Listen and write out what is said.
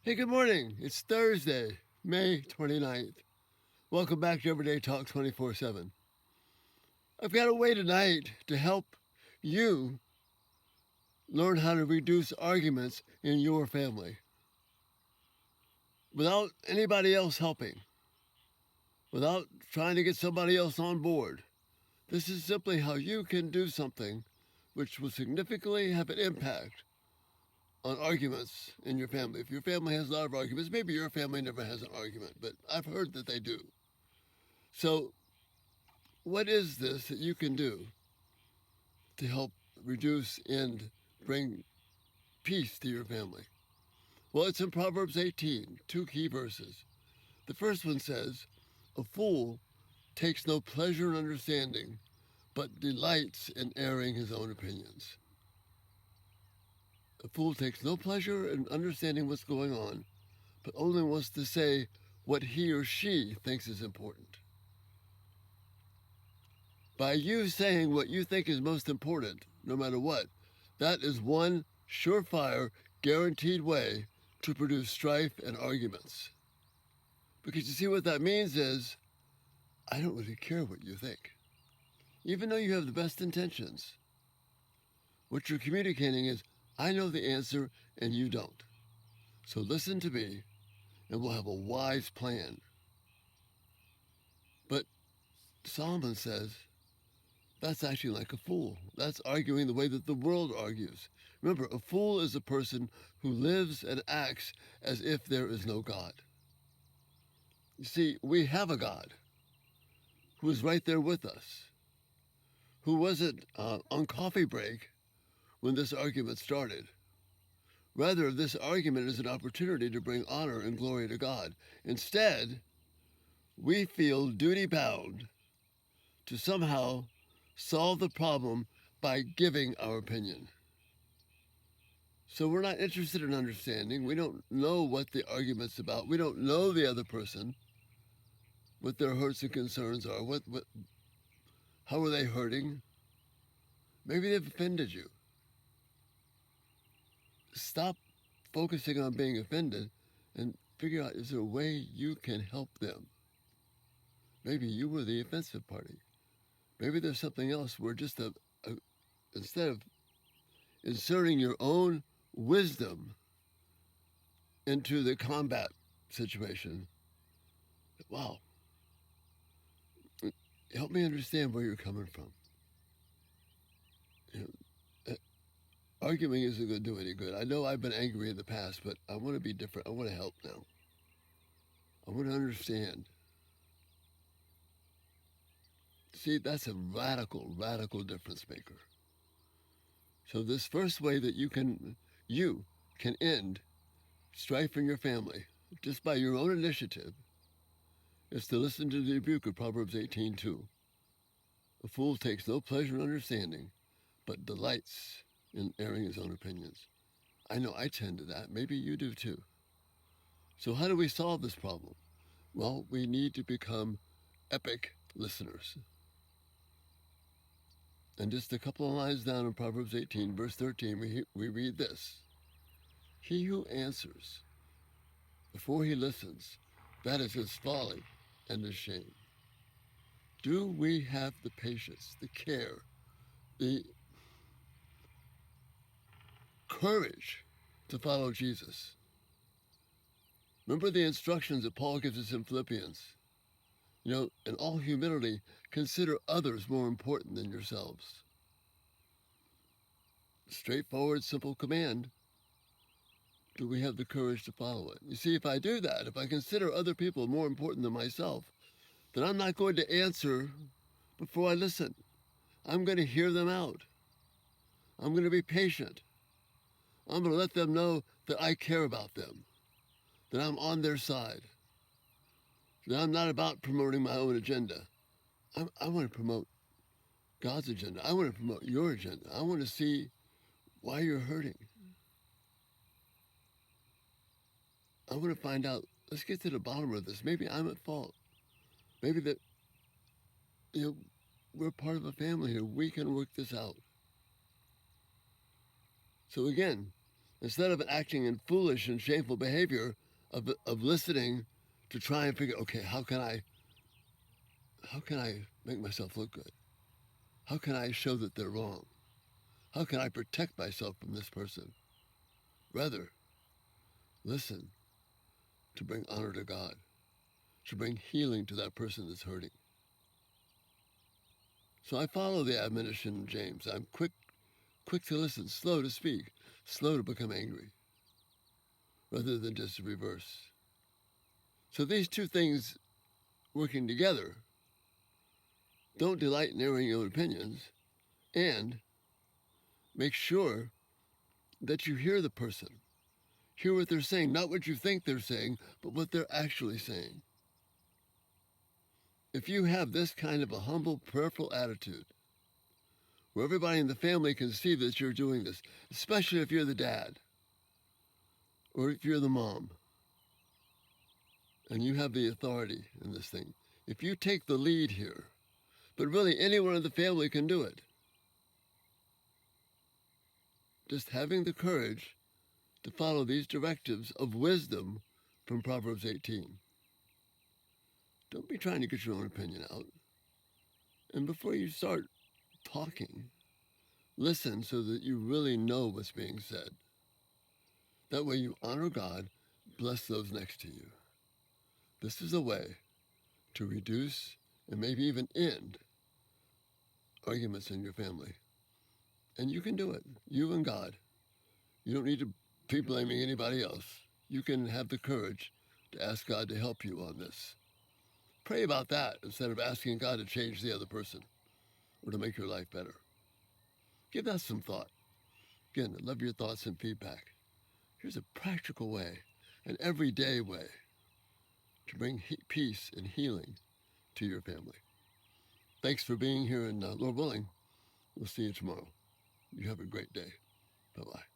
Hey, good morning. It's Thursday, May 29th. Welcome back to Everyday Talk 24/7. I've got a way tonight to help you learn how to reduce arguments in your family without anybody else helping, without trying to get somebody else on board. This is simply how you can do something which will significantly have an impact on arguments in your family. If your family has a lot of arguments, maybe your family never has an argument, but I've heard that they do. So, what is this that you can do to help reduce and bring peace to your family? Well, it's in Proverbs 18, two key verses. The first one says, "A fool takes no pleasure in understanding, but delights in airing his own opinions." A fool takes no pleasure in understanding what's going on, but only wants to say what he or she thinks is important. By you saying what you think is most important, no matter what, that is one surefire, guaranteed way to produce strife and arguments. Because you see, what that means is, I don't really care what you think. Even though you have the best intentions, what you're communicating is, I know the answer and you don't. So listen to me and we'll have a wise plan. But Solomon says, that's acting like a fool. That's arguing the way that the world argues. Remember, a fool is a person who lives and acts as if there is no God. You see, we have a God who is right there with us, who wasn't on coffee break when this argument started. Rather, this argument is an opportunity to bring honor and glory to God. Instead, we feel duty-bound to somehow solve the problem by giving our opinion. So we're not interested in understanding. We don't know what the argument's about. We don't know the other person, what their hurts and concerns are. How are they hurting? Maybe they've offended you. Stop focusing on being offended and figure out, is there a way you can help them? Maybe you were the offensive party. Maybe there's something else where just instead of inserting your own wisdom into the combat situation, wow, help me understand where you're coming from. You know, arguing isn't going to do any good. I know I've been angry in the past, but I want to be different. I want to help now. I want to understand. See, that's a radical, radical difference maker. So this first way that you can end strife in your family just by your own initiative is to listen to the rebuke of Proverbs 18:2. A fool takes no pleasure in understanding, but delights in airing his own opinions. I know I tend to that. Maybe you do too. So how do we solve this problem? Well, we need to become epic listeners. And just a couple of lines down in Proverbs 18, verse 13, we read this. He who answers before he listens, that is his folly and his shame. Do we have the patience, the care, the courage to follow Jesus? Remember the instructions that Paul gives us in Philippians. In all humility, consider others more important than yourselves. Straightforward, simple command. Do we have the courage to follow it? You see, if I do that, if I consider other people more important than myself, then I'm not going to answer before I listen. I'm going to hear them out. I'm going to be patient. I'm going to let them know that I care about them, that I'm on their side, that I'm not about promoting my own agenda. I want to promote God's agenda. I want to promote your agenda. I want to see why you're hurting. I want to find out, let's get to the bottom of this. Maybe I'm at fault. Maybe that, we're part of a family here. We can work this out. So again, Instead of acting in foolish and shameful behavior of listening to try and figure, okay, how can I make myself look good? How can I show that they're wrong? How can I protect myself from this person? Rather, listen to bring honor to God, to bring healing to that person that's hurting. So I follow the admonition of James. I'm quick to listen, slow to speak, slow to become angry, rather than just the reverse. So these two things working together, don't delight in airing your own opinions, and make sure that you hear the person. Hear what they're saying, not what you think they're saying, but what they're actually saying. If you have this kind of a humble, prayerful attitude, where everybody in the family can see that you're doing this, especially if you're the dad or if you're the mom, and you have the authority in this thing, if you take the lead here, but really anyone in the family can do it, just having the courage to follow these directives of wisdom from Proverbs 18. Don't be trying to get your own opinion out. And before you start talking, listen so that you really know what's being said. That way you honor God, bless those next to you. This is a way to reduce and maybe even end arguments in your family. And you can do it, you and God. You don't need to be blaming anybody else. You can have the courage to ask God to help you on this. Pray about that instead of asking God to change the other person or to make your life better. Give that some thought. Again, I love your thoughts and feedback. Here's a practical way, an everyday way to bring peace and healing to your family. Thanks for being here, and Lord willing, we'll see you tomorrow. You have a great day. Bye-bye.